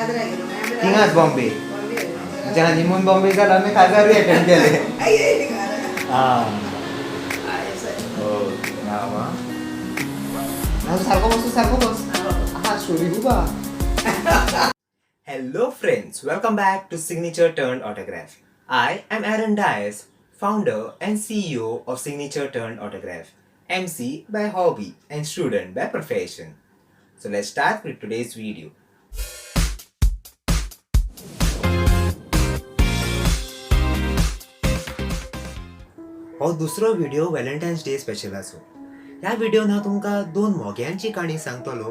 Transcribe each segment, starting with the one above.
थिंगाच बॉम्बे म्हणजे हनीमून बॉम्बे जाला आमी काजारूय अटेंड केले सारको बस हा स्टोरी खूप Hello friends, welcome back to Signature Turned Autograph. I am Aaron Dias, founder and CEO of Signature Turned Autograph, MC by hobby and student by profession. So let's start with today's video. हो दुसरो video Valentine's day special आसो. ह्या व्हिडिओन हांव तुमकां दोन मोग्यांची काणी सांगतलो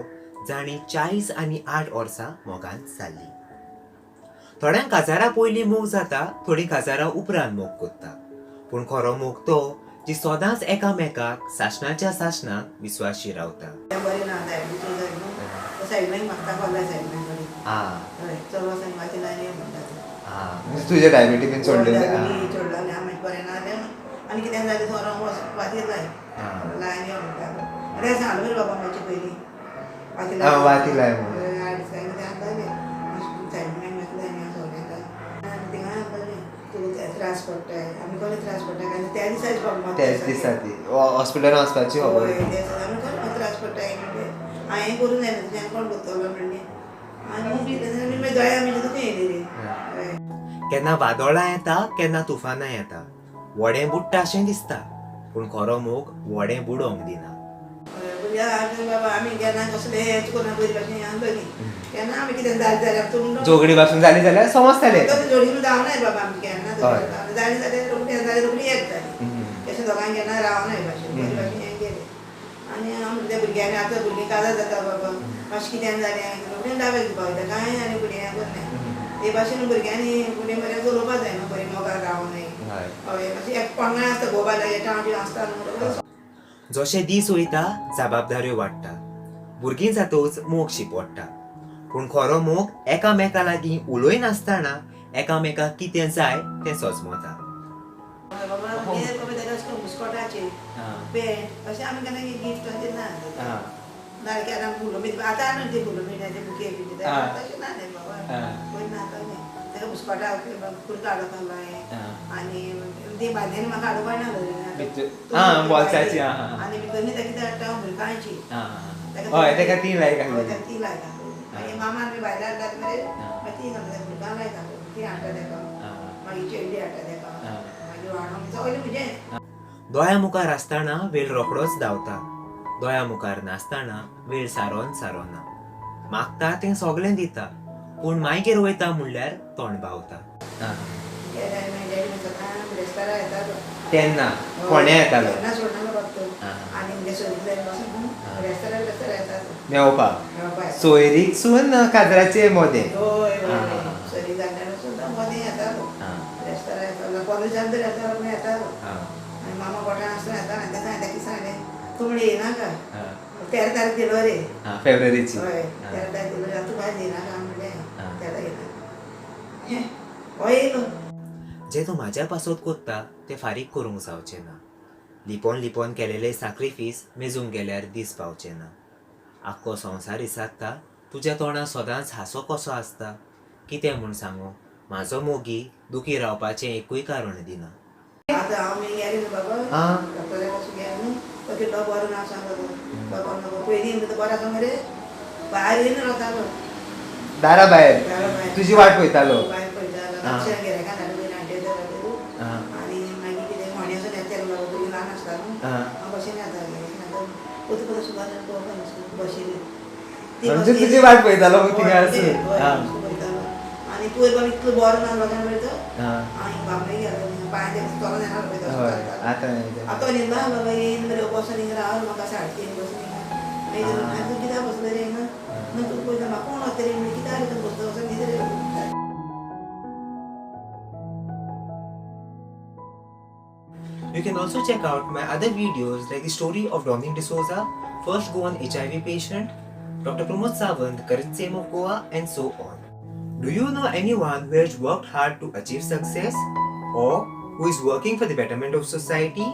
जाणी 40 आनी 8 वर्सां मोगान जाल्ली. थोड्यांक काजारा पयलीं मोग जाता, थोडी काजारा उपरांत मोग कोत्ता. पूण खरो मोग तो जी सदांच एकामेकाक सासणाच्या सासणाक विश्वासी रावता. तुझे डायबिटीज बीन सोडलेले आणि कितें जालें सोरो वाती लाय लायनी म्हणटा अरे सांग बरें बाबा म्हाजे पयलीं वाती लाय त्रास पडटाय आमी कोणी त्रास पडटा काय त्या दिसाची बाबा त्याच दिसा ती हॉस्पिटलान वचपाची खबर आमी कोणी त्रास पडटाय म्हणजे हांवें करूं जाय तुज्यान कोण करतलो म्हणजे आनी दोळ्या म्हणजे तुका येयलेली. केन्ना वादळां येता केन्ना तुफानां येता, वडें बुडटा अशें दिसता, पूण खरो मोग वडें बुडोवंक दिना. बाबा आमी केन्ना कसले हेच करून पयलीं भाशेन आसलोली केन्ना आमी कितें जालें जाल्यार जोगडी पासून जाली जाल्यार समजतालें जोडीन जावनाय बाबा आमी केन्ना जाली जाल्यार रोखडी जाली रोखडी एक जाली अशें दोगांय केन्ना रावनाय भाशेन पयलीं भाशेन हें केलें. आनी आमी त्या भुरग्यांनी आतां भुरगीं काजार जाता बाबा मातशें कितें जालें रोखडीन डाब्याक दिवपा वयता कांय आनी भुरग्यां करनाय. ते भाशेन भुरग्यांनी फुडें बरें चलोवपा जाय न्हू बरें मोगार रावनाय. हय मातशें एक पंगड आसता गोबा लागे टावटी आसता न्हू. जशे दीस वयता जबाबदाऱ्यो वाडटा, भुरगीं जातूच मोग शिकवटा. पूण खरो मोग एकामेका लागीं उलोय नासतना एकामेकाक कितें जाय तें सजमता. मुस्कोटाचे पेंट अशें आमी केन्ना गिफ्ट अशें ना नारकेलां फुलां बी आतां न्हू ती फुलां मिठाचे बुके बी तशें ना न्ही बाबा पयलीं नातालें तेका मुस्कोटा फूल काडप लाय आनी ती बांदेन म्हाका हाडूंक कळना बॉल्साची आनी भितर कितें हाडटा भुरकांची हय तेका ती लायक आसली ती लायक मागीर मामान बी भायल्यार हाडटात मरे ती घालता भुरकां लायक ती हाडटा तेका मागीर चेडली हाडटा तेका मागीर वाडोवंक सगळें म्हजें. दोळ्या मुखार आसतना वेळ रोखडोच धांवता, दोळ्या मुखार नासतना वेळ सारोन सारोना. मागता तें सगळें दिता, पूण मागीर वयता म्हणल्यार तोंड भावता. तेन्ना कोणे येतालो मेवपाक सोयरीक सून काजराचे मोदें मामा कोटान आसतना येता आनी तेका सांगलें तुमडी येयनाका 13 तारीख दिलो रे फेब्रुवारीची. हय 13 तारीख दिलो आतां तुका येयनाका म्हणलें 13 येयना हो येयलो. जे तूं म्हाज्या पासत कोत्ता तें फारीक करूंक जावचें ना. लिपोन लिपोन केलेले सॅक्रिफीस मेजूंक गेल्यार दीस पावचे ना. आख्खो संवसार इसादता तुज्या तोंडार सदांच हांसो कसो आसता. कितें म्हूण सांगू, म्हाजो मोगी दुखी रावपाचें एकूय कारण दिना. आतां हांव गेलें न्हू बाबा डॉक्टरा कशें गेलें न्हू तो कितलो बरो ना सांगलो बाबा न्हू पयलीं तो बरो आसा मरे भायर येवन रावतालो दारा भायर तुजी वाट पळयतालो भायर पळयतालो गिरायकां धाडून हाडटे आनी मागीर कितें फोंड्यासून येताले बाबा भुरगीं ल्हान आसता न्हू हांव बशीन येतालें पयलीं पयलीं सुद्दां पळोवपाक बशीन तुजी वाट पळयतालो थिंगासून आनी पयर बाबा इतलो बरो ना लोकांक पळयतो हांव बाबडे गेलो पांय तोलो येणार पळयता आतां निंदा बाबा येयन बरें बसून हिंगा राव म्हाका सारकें बसून हिंगा तूं कित्याक बसलो रे हिंगा ना तूं पळयता म्हाका कोण वता रे कित्याक रे तूं बसलो वचून न्हिद रे. You can also check out my other videos like the story of Dominic D'Souza, first Goan HIV patient, Dr. Pramod Sawant, current CM of Goa, and so on. Do you know anyone who has worked hard to achieve success, or who is working for the betterment of society?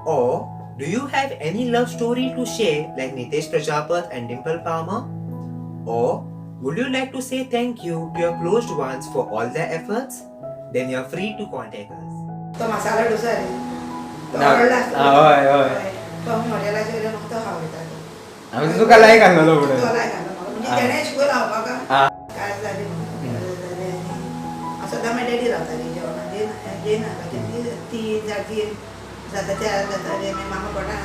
Or do you have any love story to share like Nitesh Prajapat and Dimple Palmer? Or Would you like to say thank you to your close ones for all their efforts? Then you are free to contact us. तो मसाला डोसा रे तो ना- आवडला असतो. होय, होय. तो हॉटेलाच्या वेळेला मग तो आवडता आम्ही तुका लाई घाललो पुढे तो नाही घालला मला. म्हणजे हा. त्याने शिकवलं हांव हा. म्हाका काय झाले सदां मागीर डॅडी रावताली जेवणाक जेयना ती जाती जाता त्या जाताली आनी मामा कोणा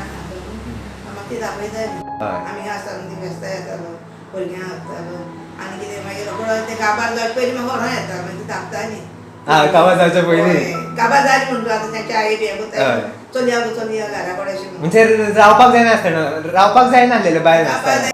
म्हाका ती दाखयताली हय. आमी आसतालो ती फेस्तां येतालो भुरग्यांक हाडटालो आनी कितें मागीर रोखडो ते गाबार जावचे पयलीं म्हाका व्हरों येता मागीर ती धापताली हा कामा जावच्या पयलीं गाबार जाली म्हणटा आतां तेंच्या आई बी हें हय. करता चलया गो चलया घरा कडेन अशें म्हणजे रावपाक जायना आसतना रावपाक जायना आसलेलें बायर गाबार आसतना जाय